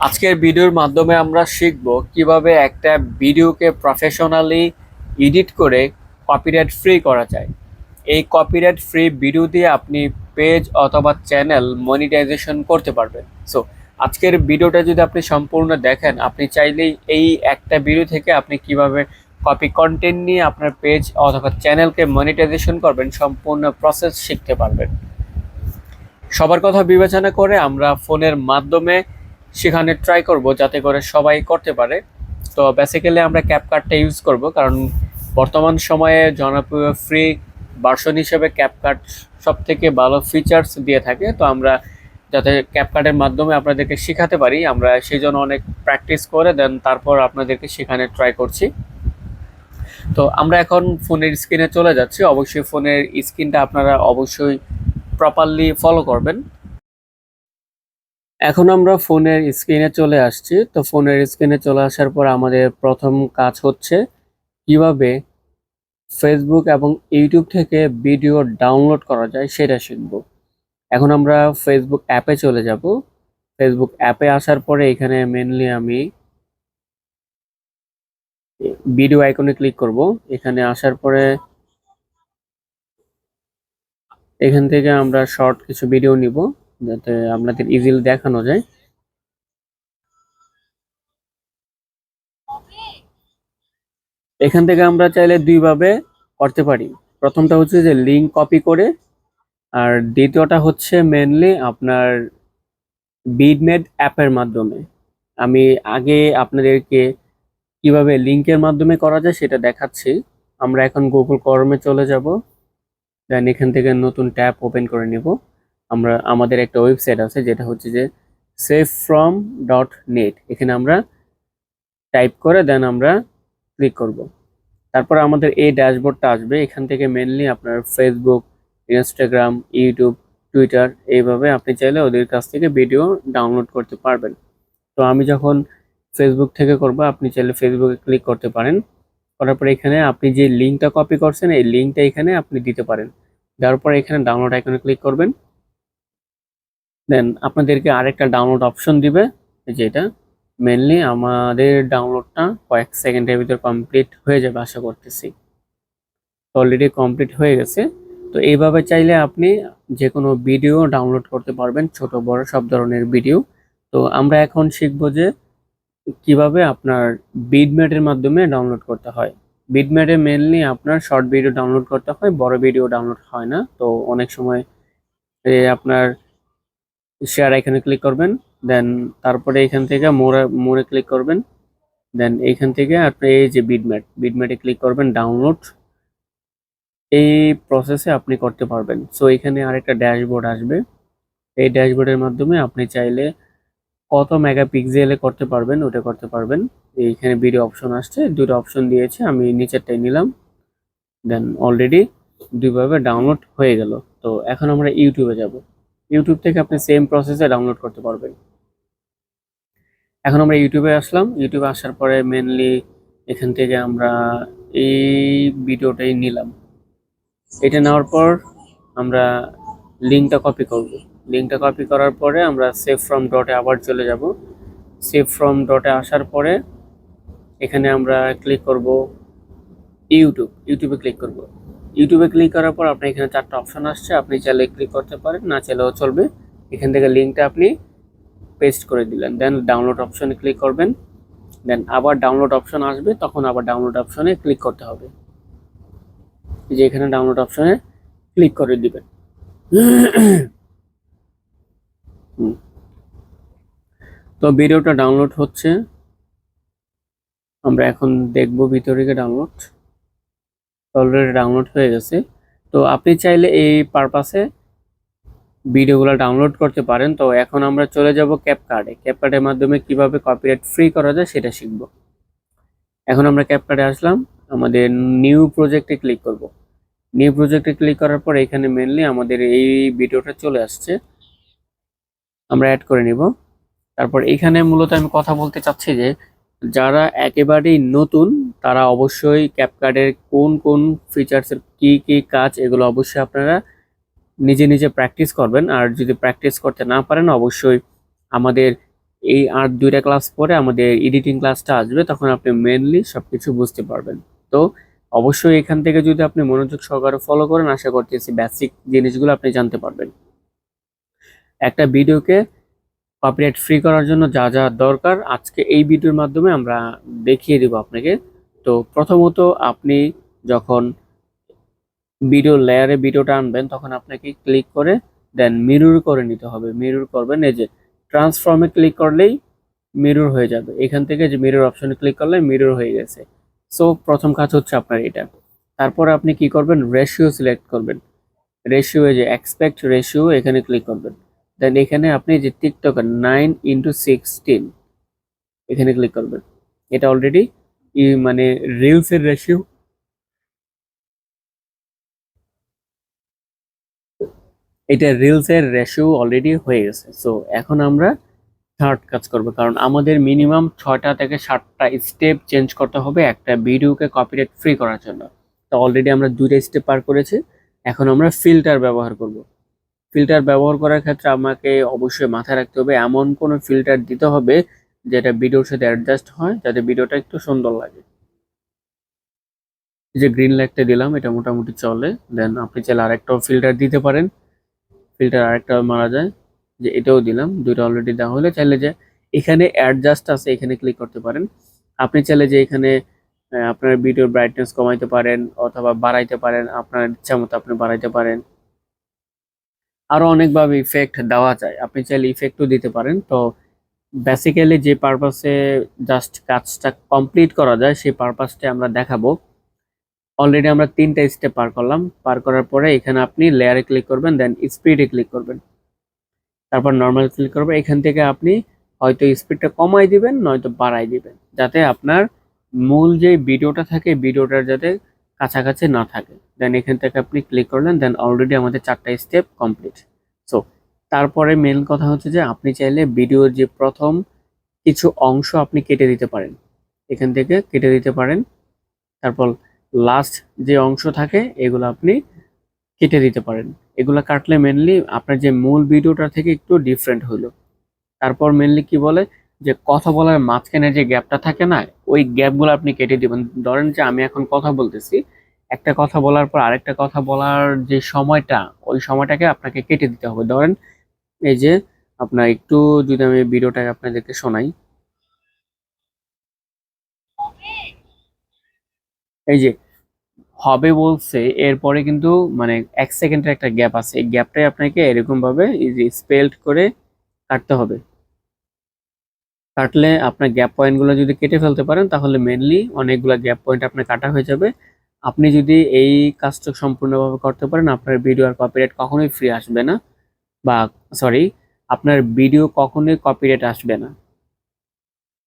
আজকের ভিডিওর মাধ্যমে আমরা শিখব কিভাবে একটা ভিডিওকে প্রফেশনালি এডিট করে কপিরাইট ফ্রি করা যায়। এই কপিরাইট ফ্রি ভিডিও দিয়ে আপনি পেজ অথবা চ্যানেল মনিটাইজেশন করতে পারবেন। সো আজকের ভিডিওটা যদি আপনি সম্পূর্ণ দেখেন, আপনি চাইলেই এই একটা ভিডিও থেকে আপনি কিভাবে কপি কন্টেন্ট নিয়ে আপনার পেজ অথবা চ্যানেলকে মনিটাইজেশন করবেন সম্পূর্ণ প্রসেস শিখতে পারবেন। সবার কথা বিবেচনা করে আমরা ফোনের মাধ্যমে সেখানে ট্রাই করব যাতে করে সবাই করতে পারে। তো বেসিক্যালি আমরা ক্যাপকাটটা ইউজ করব, কারণ বর্তমান সময়ে জনপ্রিয় ফ্রি ভার্সন হিসেবে ক্যাপকাট সব থেকে ভালো ফিচার্স দিয়ে থাকে। তো আমরা যাতে ক্যাপকাটের মাধ্যমে আপনাদেরকে শেখাতে পারি, আমরা সেই জন্য অনেক প্র্যাকটিস করে দেন তারপর আপনাদেরকে সেখানে ট্রাই করছি। তো আমরা এখন ফোনের স্ক্রিনে চলে যাচ্ছি। অবশ্যই ফোনের স্ক্রিনটা আপনারা অবশ্যই প্রপারলি ফলো করবেন। এখন আমরা ফোনের স্ক্রিনে চলে আসছি। তো ফোনের স্ক্রিনে চলে আসার পর আমাদের প্রথম কাজ হচ্ছে কিভাবে ফেসবুক এবং ইউটিউব থেকে ভিডিও ডাউনলোড করা যায় সেটা শিখব। এখন আমরা ফেসবুক অ্যাপে চলে যাব। ফেসবুক অ্যাপে আসার পরে এখানে মেনলি আমি ভিডিও আইকনে ক্লিক করব। এখানে আসার পরে এখান থেকে আমরা শর্ট কিছু ভিডিও নিব যাতে আপনাদের ইজিলি দেখানো যায়। এখান থেকে আমরা চাইলে দুইভাবে করতে পারি। প্রথমটা হচ্ছে যে লিঙ্ক কপি করে, আর দ্বিতীয়টা হচ্ছে মেনলি আপনার বিটমেট অ্যাপের মাধ্যমে। আমি আগে আপনাদেরকে কিভাবে লিঙ্কের মাধ্যমে করা যায় সেটা দেখাচ্ছি। আমরা এখন গুগল ক্রোমে চলে যাব, দেন এখান থেকে নতুন ট্যাব ওপেন করে নিব। আমাদের একটা ওয়েবসাইট আছে যেটা হচ্ছে যে savefrom.net। এখানে আমরা টাইপ করে দেন আমরা ক্লিক করব। তারপর আমাদের এই ড্যাশবোর্ডটা আসবে। এখান থেকে মেনলি আপনার ফেসবুক, ইনস্টাগ্রাম, ইউটিউব, টুইটার এইভাবে আপনি চাইলে ওদের কাছ থেকে ভিডিও ডাউনলোড করতে পারবেন। তো আমি যখন ফেসবুক থেকে করব, আপনি চাইলে ফেসবুকে ক্লিক করতে পারেন। করার পরে এখানে আপনি যে লিঙ্কটা কপি করছেন এই লিঙ্কটা এখানে আপনি দিতে পারেন। দেওয়ার পরে এখানে ডাউনলোড আইকনে ক্লিক করবেন। দেন আপনাদেরকে আরেকটা ডাউনলোড অপশন দিবে, যেটা মেনলি আমাদের ডাউনলোডটা কয়েক সেকেন্ডের ভিতর কমপ্লিট হয়ে যাবে আশা করতেছি। অলরেডি কমপ্লিট হয়ে গেছে। তো এইভাবে চাইলে আপনি যে কোনো ভিডিও ডাউনলোড করতে পারবেন, ছোট বড় সব ধরনের ভিডিও। তো আমরা এখন শিখবো যে কিভাবে আপনার বিটমেটের মাধ্যমে ডাউনলোড করতে হয়। বিটমেটে মেনলি আপনার শর্ট ভিডিও ডাউনলোড করতে হয়, বড় ভিডিও ডাউনলোড হয় না। তো অনেক সময় আপনার শেয়ার আইকনে ক্লিক করবেন, দেন তারপরে এখান থেকে মোরে মোরে ক্লিক করবেন, দেন এইখান থেকে আপনি এই যে বিটমেটে ক্লিক করবেন, ডাউনলোড। এই প্রসেসে আপনি করতে পারবেন। সো এখানে আরেকটা ড্যাশবোর্ড আসবে। এই ড্যাশবোর্ডের মাধ্যমে আপনি চাইলে কত মেগাপিক্সেলে করতে পারবেন ওটা করতে পারবেন। এইখানে ভিডিও অপশন আসছে, দুটো অপশন দিয়েছে, আমি নিচেরটাই নিলাম। দেন অলরেডি দুইভাবে ডাউনলোড হয়ে গেল। তো এখন আমরা ইউটিউবে যাব। ইউটিউব থেকে আপনি সেম প্রসেসে ডাউনলোড করতে পারবেন। এখন আমরা ইউটিউবে আসলাম। ইউটিউবে আসার পরে মেনলি এখান থেকে আমরা এই ভিডিওটাই নিলাম। এটা নেওয়ার পর আমরা লিঙ্কটা কপি করব। লিঙ্কটা কপি করার পরে আমরা সেভ ফ্রম ডটে আবার চলে যাব। সেভ ফ্রম ডটে আসার পরে এখানে আমরা ক্লিক করব ইউটিউবে ক্লিক করব। ইউটিউবে ক্লিক করার পর আপনি এখানে চারটা অপশন আসছে, আপনি চাইলে ক্লিক করতে পারেন, না চাইলেও চলবে। এখান থেকে লিঙ্কটা আপনি পেস্ট করে দিলেন, দেন ডাউনলোড অপশনে ক্লিক করবেন। দেন আবার ডাউনলোড অপশন আসবে, তখন আবার ডাউনলোড অপশনে ক্লিক করতে হবে। যে এখানে ডাউনলোড অপশনে ক্লিক করে দিবেন। তো ভিডিওটা ডাউনলোড হচ্ছে, আমরা এখন দেখব ভিতরে গিয়ে ডাউনলোড। অলরেডি ডাউনলোড হয়ে গেছে। তো আপনি চাইলে এই পারপাসে ভিডিওগুলো ডাউনলোড করতে পারেন। তো এখন আমরা চলে যাব ক্যাপকাটে। ক্যাপকাটের মাধ্যমে কিভাবে কপিরাইট ফ্রি করা যায় সেটা শিখব। এখন আমরা ক্যাপকাটে আসলাম, আমাদের নিউ প্রজেক্টে ক্লিক করব। নিউ প্রজেক্টে ক্লিক করার পর এখানে মেনলি আমাদের এই ভিডিওটা চলে আসছে, আমরা অ্যাড করে নিব। তারপর এখানে মূলত আমি কথা বলতে চাচ্ছি যে যারা একেবারেই নতুন তারা অবশ্যই ক্যাপকাটের কোন কোন ফিচার্সের কি কি কাজ এগুলো অবশ্যই আপনারা নিজে নিজে প্র্যাকটিস করবেন। আর যদি প্র্যাকটিস করতে না পারেন অবশ্যই আমাদের এই আর 2টা ক্লাস পরে আমাদের এডিটিং ক্লাসটা আসবে, তখন আপনি মেনলি সবকিছু বুঝতে পারবেন। তো অবশ্যই এখান থেকে যদি আপনি মনোযোগ সহকারে ফলো করেন, আশা করতেছি বেসিক জিনিসগুলো আপনি জানতে পারবেন। একটা ভিডিওকে কপিরাইট ফ্রি করার জন্য যা যা দরকার আজকে এই ভিডিওর মাধ্যমে আমরা দেখিয়ে দেব আপনাকে। তো প্রথমত আপনি যখন ভিডিও লেয়ারে ভিডিওটা আনবেন, তখন আপনাকে ক্লিক করে দেন মিরর করে নিতে হবে। মিরর করবেন, এই যে ট্রান্সফর্মে ক্লিক করলেই মিরর হয়ে যাবে। এখান থেকে যে মিরর অপশনে ক্লিক করলে মিরর হয়ে গেছে। সো প্রথম কাজ হচ্ছে আপনার এটা। তারপর আপনি কি করবেন, রেশিও সিলেক্ট করবেন। রেশিও, এই যে এক্সপেক্ট রেশিও, এখানে ক্লিক করবেন। দেন এখানে আপনি যে টিকটক 9:16 এখানে ক্লিক করবেন। এটা অলরেডি মানে রিলসের রেশিও, এটা রিলসের রেশিও অলরেডি হয়ে গেছে। সো এখন আমরা থার্ড কাজ করব, কারণ আমাদের মিনিমাম 6টা থেকে 7টা স্টেপ চেঞ্জ করতে হবে একটা ভিডিওকে কপিরাইট ফ্রি করার জন্য। তো অলরেডি আমরা 2টা স্টেপ পার করেছি। এখন আমরা ফিল্টার ব্যবহার করব। ফিল্টার ব্যবহার করার ক্ষেত্রে আমাকে অবশ্যই মাথায় রাখতে হবে এমন কোনো ফিল্টার দিতে হবে যেটা ভিডিওর সাথে অ্যাডজাস্ট হয়, যাতে ভিডিওটা একটু সুন্দর লাগে। এই যে গ্রিন লাইটটা দিলাম, এটা মোটামুটি চলে। দেন আপনি চাইলে আরেকটাও ফিল্টার দিতে পারেন, ফিল্টার আরেকটা মারা যায়, যে এটাও দিলাম। 2টা অলরেডি দেওয়া হলে চাইলে যে এখানে অ্যাডজাস্ট আছে, এখানে ক্লিক করতে পারেন। আপনি চাইলে যে এখানে আপনার ভিডিওর ব্রাইটনেস কমাইতে পারেন অথবা বাড়াইতে পারেন, আপনার ইচ্ছা মতো আপনি বাড়াইতে পারেন। আরো অনেকভাবে ইফেক্ট দেওয়া যায়, আপনি চাইলে ইফেক্টও দিতে পারেন। তো বেসিক্যালি যে পারপাসে জাস্ট কাজটা কমপ্লিট করা যায় সেই পারপাসটা আমরা দেখাবো। অলরেডি আমরা 3টা স্টেপ পার করলাম। পার করার পরে এখানে আপনি লেয়ারে ক্লিক করবেন, দেন স্পিডে ক্লিক করবেন, তারপর নর্মাল ক্লিক করবেন। এখান থেকে আপনি হয়তো স্পিডটা কমাই দিবেন, নয়তো বাড়াই দিবেন, যাতে আপনার মূল যে ভিডিওটা থাকে ভিডিওটার যাতে কাছাকাছি না থাকে। দেন এখান থেকে আপনি ক্লিক করলেন, দেন অলরেডি আমাদের 4টা স্টেপ কমপ্লিট। সো তারপরে মেন কথা হচ্ছে যে আপনি চাইলে ভিডিওর যে প্রথম কিছু অংশ আপনি কেটে দিতে পারেন, এখান থেকে কেটে দিতে পারেন। তারপর লাস্ট যে অংশ থাকে এগুলো আপনি কেটে দিতে পারেন। এগুলা কাটলে মেনলি আপনার যে মূল ভিডিওটা থেকে একটু ডিফারেন্ট হলো। তারপর মেনলি কি বলে, যে কথা বলার মাঝখানে যে গ্যাপটা থাকে না, ওই গ্যাপগুলো আপনি কেটে দিবেন। ধরেন যে আমি এখন কথা বলতেছি, একটা কথা বলার পর আরেকটা কথা বলার যে সময়টা, ওই সময়টাকে আপনাকে কেটে দিতে হবে। ধরেন এই যে আপনার একটু, যদি আমি ভিডিওটাকে আপনাদেরকে শোনাই, এই যে হবে বলছে, এরপরে কিন্তু মানে 1 সেকেন্ডের একটা গ্যাপ আছে। এই গ্যাপটাই আপনাকে এরকম ভাবে এই যে স্পেলড করে কাটতে হবে। কাটলে আপনার গ্যাপ পয়েন্টগুলো যদি কেটে ফেলতে পারেন, তাহলে মেনলি অনেকগুলো গ্যাপ পয়েন্ট আপনার কাটা হয়ে যাবে। আপনি যদি এই কাজটা সম্পূর্ণভাবে করতে পারেন, আপনার ভিডিও আর কপিরাইট কখনোই ফ্রি আসবে না, বা সরি, আপনার ভিডিও কখনোই কপিরাইট আসবে না।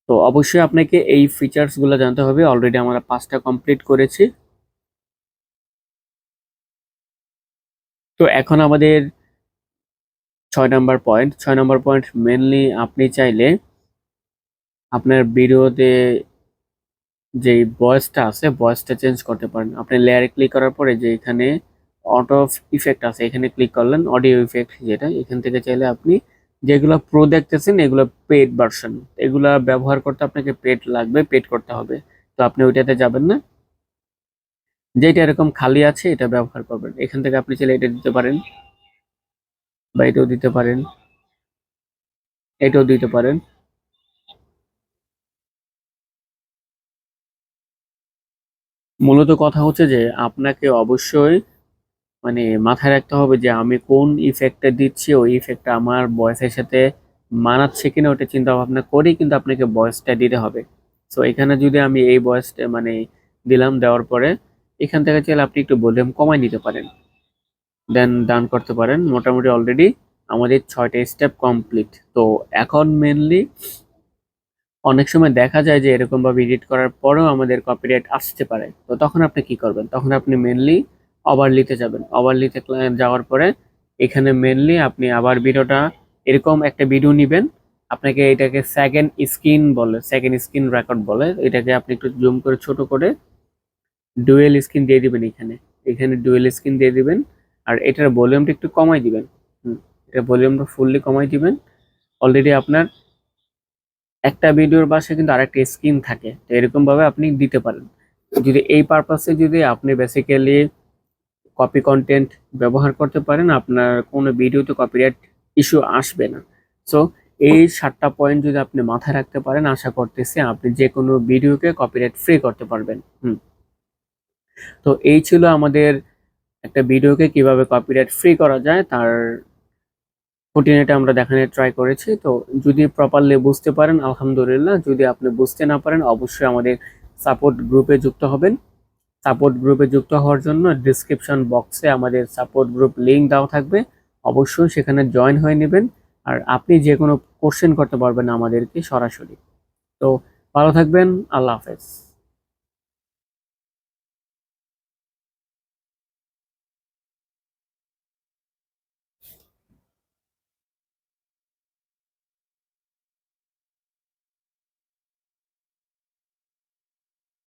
তো অবশ্যই আপনাকে এই ফিচার্সগুলো জানতে হবে। অলরেডি আমরা 5টা কমপ্লিট করেছি। তো এখন আমাদের 6 নম্বর পয়েন্ট মেনলি আপনি চাইলে আপনার ভিডিওতে যে ভয়েসটা আছে ভয়েসটা চেঞ্জ করতে পারেন। আপনি লেয়ারে ক্লিক করার পরে যে এখানে অটো ইফেক্ট আছে, এখানে ক্লিক করলেন, অডিও ইফেক্ট যেটা, এখান থেকে চাইলে আপনি যেগুলো প্রো দেখতেছেন এগুলো পেড ভার্সন, এগুলা ব্যবহার করতে আপনাকে পেড লাগবে, পেড করতে হবে। তো আপনি ওইটাতে যাবেন না, যেটা এরকম খালি আছে এটা ব্যবহার করবেন। এখান থেকে আপনি চাইলে এটা দিতে পারেন, বা এটাও দিতে পারেন, এটাও দিতে পারেন। মূলত কথা হচ্ছে যে আপনাকে অবশ্যই মানে মাথায় রাখতে হবে যে আমি কোন ইফেক্টটা দিচ্ছি, ওই ইফেক্টটা আমার ভয়েসের সাথে মানাচ্ছে কিনা ওটা চিন্তা ভাবনা করেই কিন্তু আপনাকে ভয়েসটা দিতে হবে। সো এখানে যদি আমি এই ভয়েসটা মানে দিলাম, দেওয়ার পরে এখান থেকে চাইলে আপনি একটু ভলিউম কমাই নিতে পারেন, দেন ডান করতে পারেন। মোটামুটি অলরেডি আমাদের 6টা স্টেপ কমপ্লিট। তো এখন মেনলি অনেক সময় দেখা যায় যে এরকম ভাবে এডিট করার পরেও আমাদের কপিরাইট আসতে পারে। তো তখন আপনি কি করবেন, তখন আপনি মেনলি ওভারলিতে যাবেন। ওভারলিতে যাওয়ার পরে এখানে মেনলি আপনি আবার ভিডিওটা, এরকম একটা ভিডিও নিবেন, আপনাকে এটাকে সেকেন্ড স্ক্রিন বলে, সেকেন্ড স্ক্রিন রেকর্ড বলে। এটাকে আপনি একটু জুম করে ছোট করে ডুয়েল স্ক্রিন দিয়ে দিবেন, এখানে এখানে ডুয়েল স্ক্রিন দিয়ে দিবেন। আর এটার ভলিউমটা একটু কমাই দিবেন। এটা ভলিউমটা ফুললি কমাই দিবেন। অলরেডি আপনার একটা ভিডিওর পাশে কিন্তু আরেকটা স্ক্রিন থাকে, তো এরকম ভাবে আপনি দিতে পারেন। যদি এই পারপাসে যদি আপনি বেসিক্যালি কপি কন্টেন্ট ব্যবহার করতে পারেন, আপনার কোনো ভিডিওতে কপিরাইট ইস্যু আসবে না। সো এই 7টা পয়েন্ট যদি আপনি মাথায় রাখতে পারেন, আশা করতেছি আপনি যে কোনো ভিডিওকে কপিরাইট ফ্রি করতে পারবেন। তো এই ছিল আমাদের একটা ভিডিওকে কিভাবে কপিরাইট ফ্রি করা যায় তার খুঁটিনাটি আমরা দেখানোর ট্রাই করেছি। তো যদি প্রপারলি বুঝতে পারেন আলহামদুলিল্লাহ, যদি আপনি বুঝতে না পারেন অবশ্যই আমাদের সাপোর্ট গ্রুপে যুক্ত হবেন। সাপোর্ট গ্রুপে যুক্ত হওয়ার জন্য ডিসক্রিপশন বক্সে আমাদের সাপোর্ট গ্রুপ লিংক দেওয়া থাকবে, অবশ্যই সেখানে জয়েন হয়ে নেবেন। আর আপনি যে কোনো কোশ্চেন করতে পারবেন আমাদেরকে সরাসরি। তো ভালো থাকবেন, আল্লাহ হাফেজ।